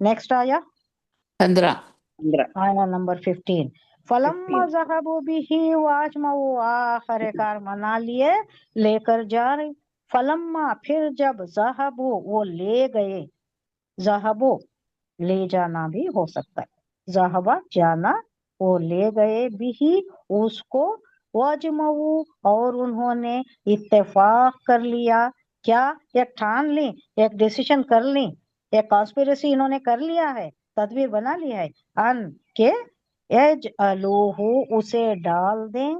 Next आया 15 आया number 15 फलम्मा ज़हबू बिही वाजमऊ आखिर कार मना लिए लेकर जा रहे फलम्मा फिर जब ज़हबू वो ले गए ज़हबू ले जाना भी हो सकता है ज़हबा जाना वो ले गए बिही उसको वाजमऊ और उन्होंने इत्तेफाक कर लिया क्या एक ठान ली एक डिसीजन कर ली एक कॉन्स्पिरेसी इन्होंने कर लिया है तदबीर बना लिया है अन के एज अलूहू उसे डाल दें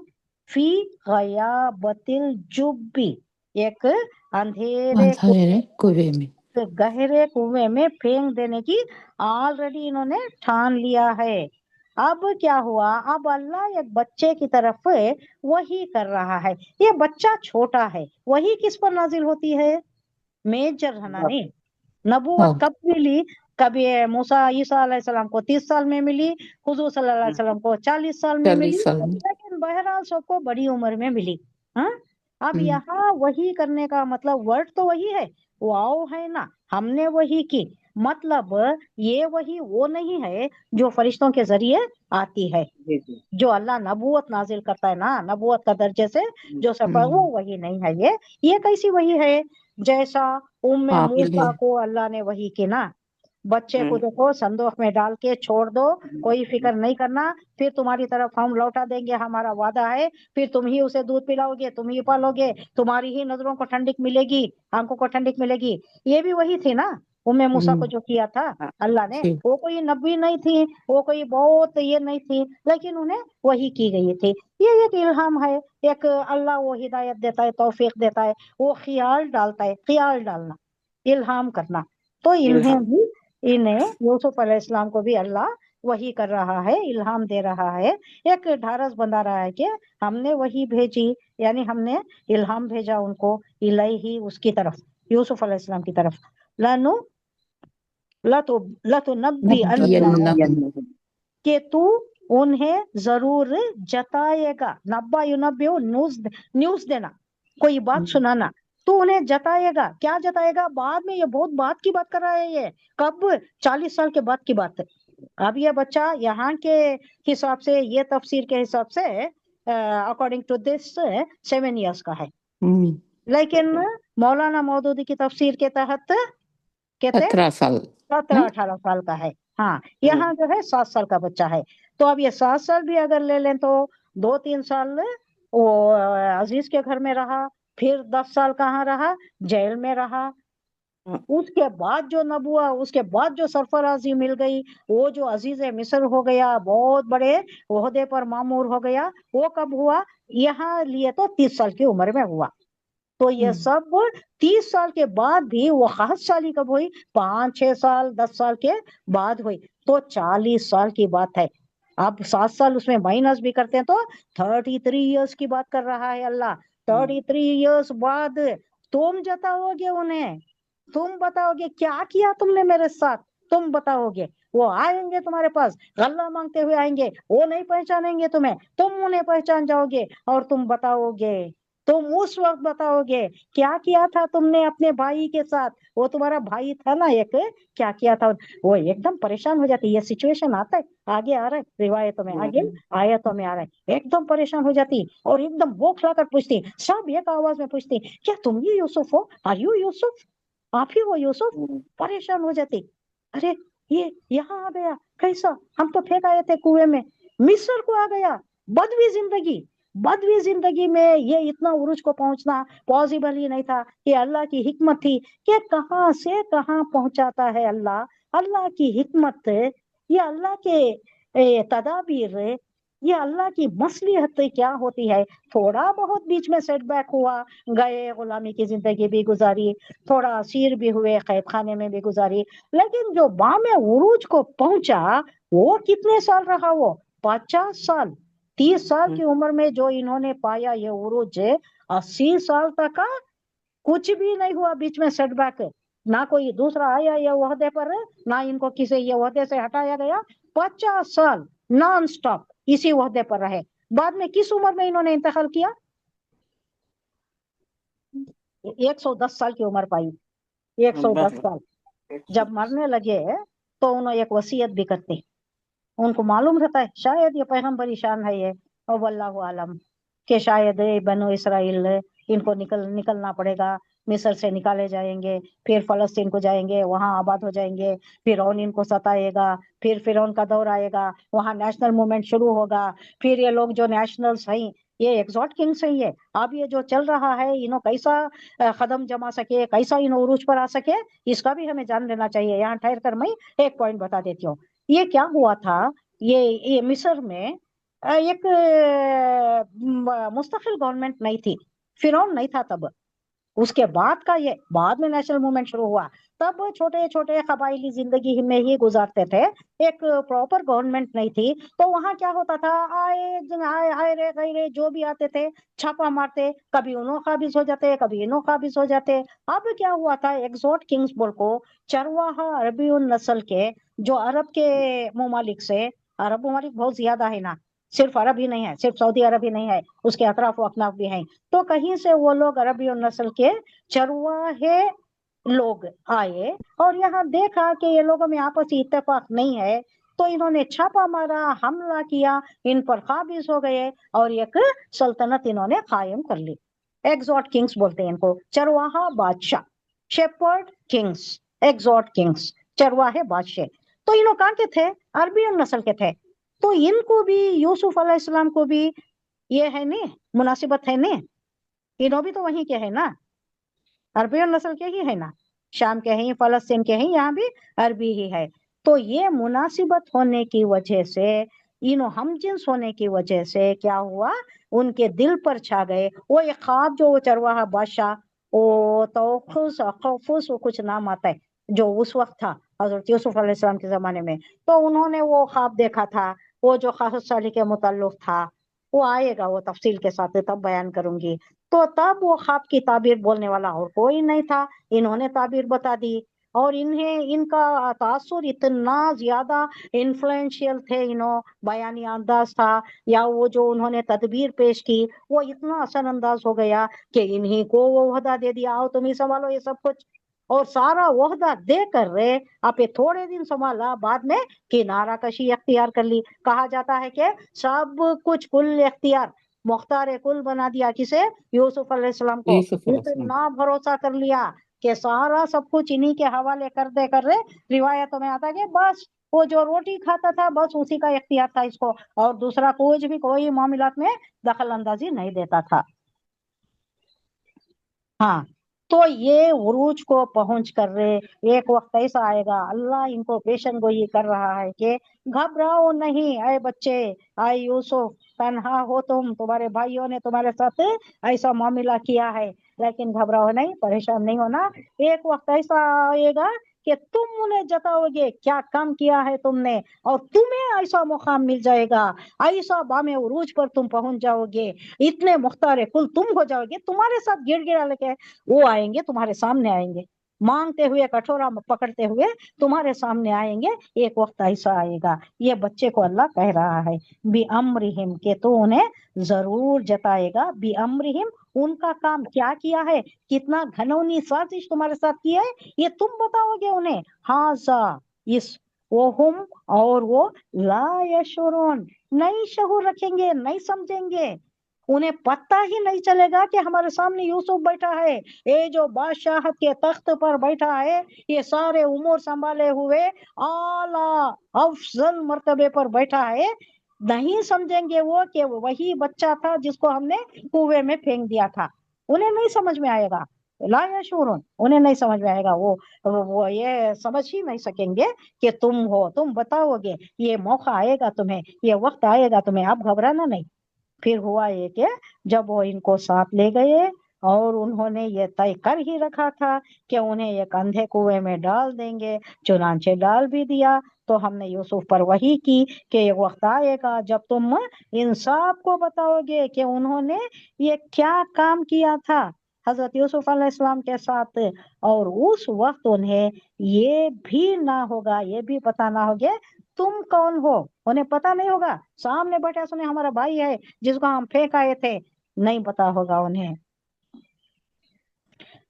फी गयाबतिल जुब्बी एक अंधेरे कुएं में गहरे कुएं में फेंक देने की ऑलरेडी इन्होंने ठान लिया है अब क्या हुआ अब अल्लाह एक बच्चे की तरफ वही कर रहा है ये बच्चा छोटा है वही किस पर नाजिल होती है मेजर हनानी नबूवत कब मिली कभी मूसा ईसा अलैहिस्सलाम को 30 साल में मिली हुजूर सल्लल्लाहु अलैहि वसल्लम को 40 साल में मिली लेकिन बहरहाल सबको बड़ी उम्र में मिली हाँ अब यहाँ वही करने का मतलब वर्ड तो वही है वाओ है ना हमने वही की मतलब ये वही वो नहीं है जो फरिश्तों के जरिए आती है जो अल्लाह नबूवत नाजिल करता है ना नबूवत का दर्जे से जो सफर वो वही नहीं है ये कैसी वही है जैसा उम्मे मूसा को अल्लाह ने वही की ना बच्चे को देखो संदूक में डाल के छोड़ दो कोई फिक्र नहीं करना फिर तुम्हारी तरफ हम लौटा देंगे हमारा वादा है फिर तुम ही उसे दूध पिलाओगे तुम ही पालोगे तुम्हारी ही नजरों को ठंडक मिलेगी आंखों को ठंडक मिलेगी ये भी वही थी ना उम्मे मूसा को जो किया था अल्लाह ने वो कोई नबी नहीं थी वो कोई बहुत ये नहीं थी लेकिन उन्हें वही की गई थी ये एक इल्हाम है एक अल्लाह वो हिदायत देता है तौफीक देता है वो ख्याल डालता है ख्याल डालना इल्हाम करना तो इन्हें भी इन्हें यूसुफ अलैहिस्सलाम को भी अल्लाह वही कर रहा है इल्हाम दे रहा है एक ढारस बंधा रहा है कि हमने वही भेजी यानी हमने इल्हाम भेजा उनको इलैही उसकी तरफ यूसुफ अलैहिस्सलाम की तरफ लानु लतो नब्बी कि तू उन्हें जरूर जताएगा नब्बा युनब्बी न्यूज देना कोई बात सुनाना तो उन्हें जताएगा क्या जताएगा बाद में ये बहुत बात की बात कर रहा है ये कब 40 साल के बाद की बात है अब ये बच्चा यहाँ के हिसाब से ये तफसीर के हिसाब से अकॉर्डिंग टू दिस 7 years का है लेकिन मौलाना मौदूदी की तफसीर के तहत कहते 17-18 साल का है हाँ यहाँ जो है 7 साल का बच्चा है तो अब ये 7 साल भी अगर ले लें तो 2-3 साल वो अजीज के घर में रहा फिर 10 साल कहाँ रहा जेल में रहा उसके बाद जो नबुआ उसके बाद जो सरफराजी मिल गई वो जो अजीज मिस्र हो गया बहुत बड़े ओहदे पर मामूर हो गया वो कब हुआ यहाँ लिए तो 30 साल की उम्र में हुआ तो ये सब 30 साल के बाद भी वो खास साली कब हुई 5-6 साल 10 साल के बाद हुई तो 40 साल की बात है अब 7 साल उसमें माइनस भी करते हैं तो 33 years की बात कर रहा है अल्लाह 33 years बाद तुम जताओगे उन्हें तुम बताओगे क्या किया तुमने मेरे साथ तुम बताओगे वो आएंगे तुम्हारे पास गल्ला मांगते हुए आएंगे वो नहीं पहचानेंगे तुम्हें तुम उन्हें पहचान जाओगे और तुम बताओगे तुम उस वक्त बताओगे क्या किया था तुमने अपने भाई के साथ वो तुम्हारा भाई था ना एक क्या किया था वो एकदम परेशान हो जाती है ये सिचुएशन आता है आगे आ रहा है रिवायतों में आगे आयतों में आ रहा है एकदम परेशान हो जाती और एकदम बौखलाकर पूछती सब एक आवाज में पूछती क्या तुम ही यूसुफ हो आर यू यूसुफ आप ही हो यूसुफ परेशान हो जाती अरे ये यहाँ आ गया कैसा हम तो फेंक आए थे कुएं में मिस्र को आ गया बदवी जिंदगी में ये इतना उरूज को पहुंचना पॉसिबल ही नहीं था कि अल्लाह की हिकमत थी कि कहां से कहां पहुंचाता है अल्लाह की हिकमत ये अल्लाह के तदाबीर ये अल्लाह की मसलिहत क्या होती है थोड़ा बहुत बीच में सेटबैक हुआ गए गुलामी की जिंदगी भी गुजारी थोड़ा असीर भी हुए कैद खाने में भी गुजारी लेकिन जो बामे उरूज को पहुंचा वो कितने साल रहा वो 50 साल 30 साल की उम्र में जो इन्होंने पाया ये उरूज 80 साल तक का कुछ भी नहीं हुआ बीच में सेटबैक ना कोई दूसरा आया ये ओहदे पर ना इनको किसी ये ओहदे से हटाया गया 50 साल नॉन स्टॉप इसी ओहदे पर रहे बाद में किस उम्र में इन्होंने इंतकाल किया 110 साल की उम्र पाई 110 साल जब मरने लगे तो उन्होंने एक वसीयत भी करते, उनको मालूम रहता है शायद ये पैगम्बरी शान है ये, और वल्लाहु आलम, कि शायद ये बनो इसराइल इनको निकलना पड़ेगा, मिस्र से निकाले जाएंगे, फिर फलस्तीन को जाएंगे, वहां आबाद हो जाएंगे, फिरौन इनको सताएगा, फिर फिरौन का दौर आएगा, वहां नेशनल मूवमेंट शुरू होगा, फिर ये लोग जो नेशनल्स हैं, ये एक्सॉट किंग्स हैं, ये अब ये जो चल रहा है इन्हों कैसा कदम जमा सके, कैसा इन्हों उरूज पर आ सके, इसका भी हमें जान लेना चाहिए। यहाँ ठहर कर मैं एक पॉइंट बता देती हूँ। ये क्या हुआ था, ये मिस्र में एक मुस्तकिल गवर्नमेंट नहीं थी, फिरौन नहीं था तब। उसके बाद का ये बाद में नेशनल मूवमेंट शुरू हुआ, तब छोटे छोटे कबायली जिंदगी में ही गुजारते थे, एक प्रॉपर गवर्नमेंट नहीं थी। तो वहां क्या होता था, आए रे गए रे जो भी आते थे छापा मारते, कभी उन्हों काबिज हो जाते, कभी इन्हों काबिज हो जाते। अब क्या हुआ था, एक्सोट किंग्स बोल को चरवाहा अरबी नस्ल के, जो अरब के ममालिक से, अरब ममालिक बहुत ज्यादा है ना, सिर्फ अरब ही नहीं है, सिर्फ सऊदी अरब ही नहीं है, उसके अतराफ अकनाफ भी हैं। तो कहीं से वो लोग अरबी नस्ल के चरवाहे लोग आए और यहाँ देखा कि ये लोगों में आपसी इत्तेफाक नहीं है, तो इन्होंने छापा मारा, हमला किया, इन पर काबिज हो गए और एक सल्तनत इन्होंने कायम कर ली। एक्सॉट किंग्स बोलते हैं इनको, चरवाहा बादशाह, शेपर्ड किंग्स, एक्सॉट किंग्स, चरवाहे बादशाह। तो इन्हों कहाँ के थे, अरबियन नस्ल के थे। तो इनको भी यूसुफ अलैहिस्सलाम को भी ये है नी मुनासिबत है नी, इन्हों भी तो वहीं के है ना, अरबियन नस्ल के ही है ना, शाम के हैं, फलस्तीन के हैं, यहाँ भी अरबी ही है। तो ये मुनासिबत होने की वजह से, इन्हों हम जिन्स होने की वजह से क्या हुआ, उनके दिल पर छा गए वो एक ख्वाब, जो वो चरवाहा बादशाह, वो तौखुस वो कुछ नाम आता है, जो उस वक्त था हजरत यूसुफ अलैहिस्सलाम के जमाने में। तो उन्होंने वो ख्वाब देखा था, वो जो खास साली के मुताल्लिक था, वो आएगा, वो तफसील के साथ तब बयान करूंगी। तो तब वो ख्वाब की ताबीर बोलने वाला और कोई नहीं था, इन्होंने ताबीर बता दी। और इन्हें इनका तासुर इतना ज्यादा इन्फ्लुएंशियल थे, इन्हों बयानी अंदाज था, या वो जो उन्होंने तदबीर पेश की वो इतना असरअंदाज हो गया कि इन्हीं को वो ओहदा दे दिया, आओ तुम ही संभालो ये सब कुछ। और सारा ओहदा दे कर रहे आप ये थोड़े दिन संभाला, बाद में किनारा कशी अख्तियार कर ली। कहा जाता है कि सब कुछ कुल इख्तियार मुख्तार कुल बना दिया, किसे, यूसुफ अलैहिस्सलाम को। यूसुफ अलैहिस्सलाम। इतना भरोसा कर लिया कि सारा सब कुछ इन्हीं के हवाले कर दे कर रहे। रिवायतों में आता है कि बस वो जो रोटी खाता था बस उसी का इख्तियार था इसको, और दूसरा कुछ भी कोई मामलात में दखल अंदाजी नहीं देता था। हाँ, तो ये उरूज को पहुंच कर रहे, एक वक्त ऐसा आएगा अल्लाह इनको पेशन गोई कर रहा है कि घबराओ नहीं ऐ बच्चे, आए यूसुफ, तन्हा हो तुम, तुम्हारे भाइयों ने तुम्हारे साथ ऐसा मामला किया है, लेकिन घबराओ नहीं, परेशान नहीं होना। एक वक्त ऐसा आएगा कि तुम उन्हें जताओगे क्या काम किया है तुमने, और तुम्हें ऐसा मुकाम मिल जाएगा, ऐसा बामे उरूज पर तुम पहुंच जाओगे, इतने मुख्तार कुल तुम हो जाओगे, तुम्हारे साथ गिड़गिड़ा लेके वो आएंगे, तुम्हारे सामने आएंगे, मांगते हुए, कटोरा पकड़ते हुए तुम्हारे सामने आएंगे। एक वक्त ऐसा आएगा, ये बच्चे को अल्लाह कह रहा है, बी अम्रिहिम, के तो उन्हें जरूर जताएगा, बी अम्रिहिम, उनका काम क्या किया है, कितना घनौनी साजिश तुम्हारे साथ की है, ये तुम बताओगे उन्हें। हाजा, इस, वो हम, और वो ला यशुरून, नहीं शऊर रखेंगे, नहीं समझेंगे, उन्हें पता ही नहीं चलेगा कि हमारे सामने यूसुफ बैठा है, ये जो बादशाहत के तख्त पर बैठा है, ये सारे उमूर संभाले हुए आला अफजल मर्तबे पर बैठा है। नहीं समझेंगे वो कि वही बच्चा था जिसको हमने कुएं में फेंक दिया था, उन्हें नहीं समझ में आएगा। ला यशूरुन, उन्हें नहीं समझ में आएगा, वो ये समझ ही नहीं सकेंगे कि तुम हो, तुम बताओगे, ये मौका आएगा तुम्हें, ये वक्त आएगा तुम्हें, अब घबराना नहीं। फिर हुआ ये कि जब वो इनको साथ ले गए, और उन्होंने ये तय कर ही रखा था कि उन्हें एक अंधे कुएं में डाल देंगे, चुनांचे डाल भी दिया। तो हमने यूसुफ पर वही की कि एक वक्त आएगा जब तुम इन सब को बताओगे कि उन्होंने ये क्या काम किया था हजरत यूसुफ अलैहिस्सलाम के साथ, और उस वक्त उन्हें ये भी ना होगा, ये भी पता ना होगा तुम कौन हो, उन्हें पता नहीं होगा सामने बैठा सुने हमारा भाई है जिसको हम फेंक आए थे, नहीं पता होगा उन्हें।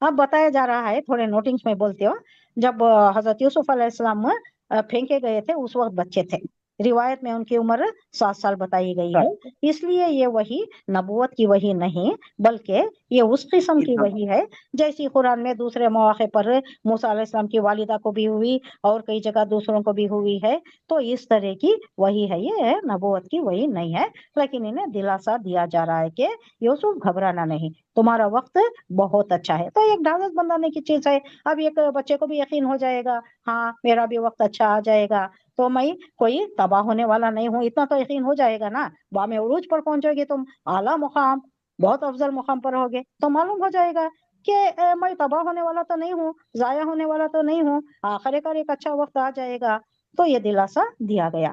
अब बताया जा रहा है, थोड़े नोटिंग्स में बोलते हो, जब हजरत यूसुफ अलैहिस्सलाम फेंके गए थे, उस वक्त बच्चे थे। रिवायत में उनकी उम्र 7 साल बताई गई है, इसलिए ये वही नबूवत की वही नहीं, बल्कि ये उस किस्म की वही है जैसी कुरान में दूसरे मौके पर मूसा अलैहिस्सलाम की वालिदा को भी हुई और कई जगह दूसरों को भी हुई है। तो इस तरह की वही है, ये है नबूवत की वही नहीं है, लेकिन इन्हें दिलासा दिया जा रहा है कि यूसुफ घबराना नहीं, तुम्हारा वक्त बहुत अच्छा है। तो एक ढांढस बंधाने की चीज है। अब एक बच्चे को भी यकीन हो जाएगा, हाँ मेरा भी वक्त अच्छा आ जाएगा, तो मैं कोई तबाह होने वाला नहीं हूँ, इतना तो यकीन हो जाएगा ना। बामे उरूज पर पहुंचोगे तुम, आला मुकाम, बहुत अफजल मुकाम पर होगे, तो मालूम हो जाएगा कि मैं तबाह होने वाला तो नहीं हूँ, जाया होने वाला तो नहीं हूँ, आखिरकार एक अच्छा वक्त आ जाएगा। तो ये दिलासा दिया गया।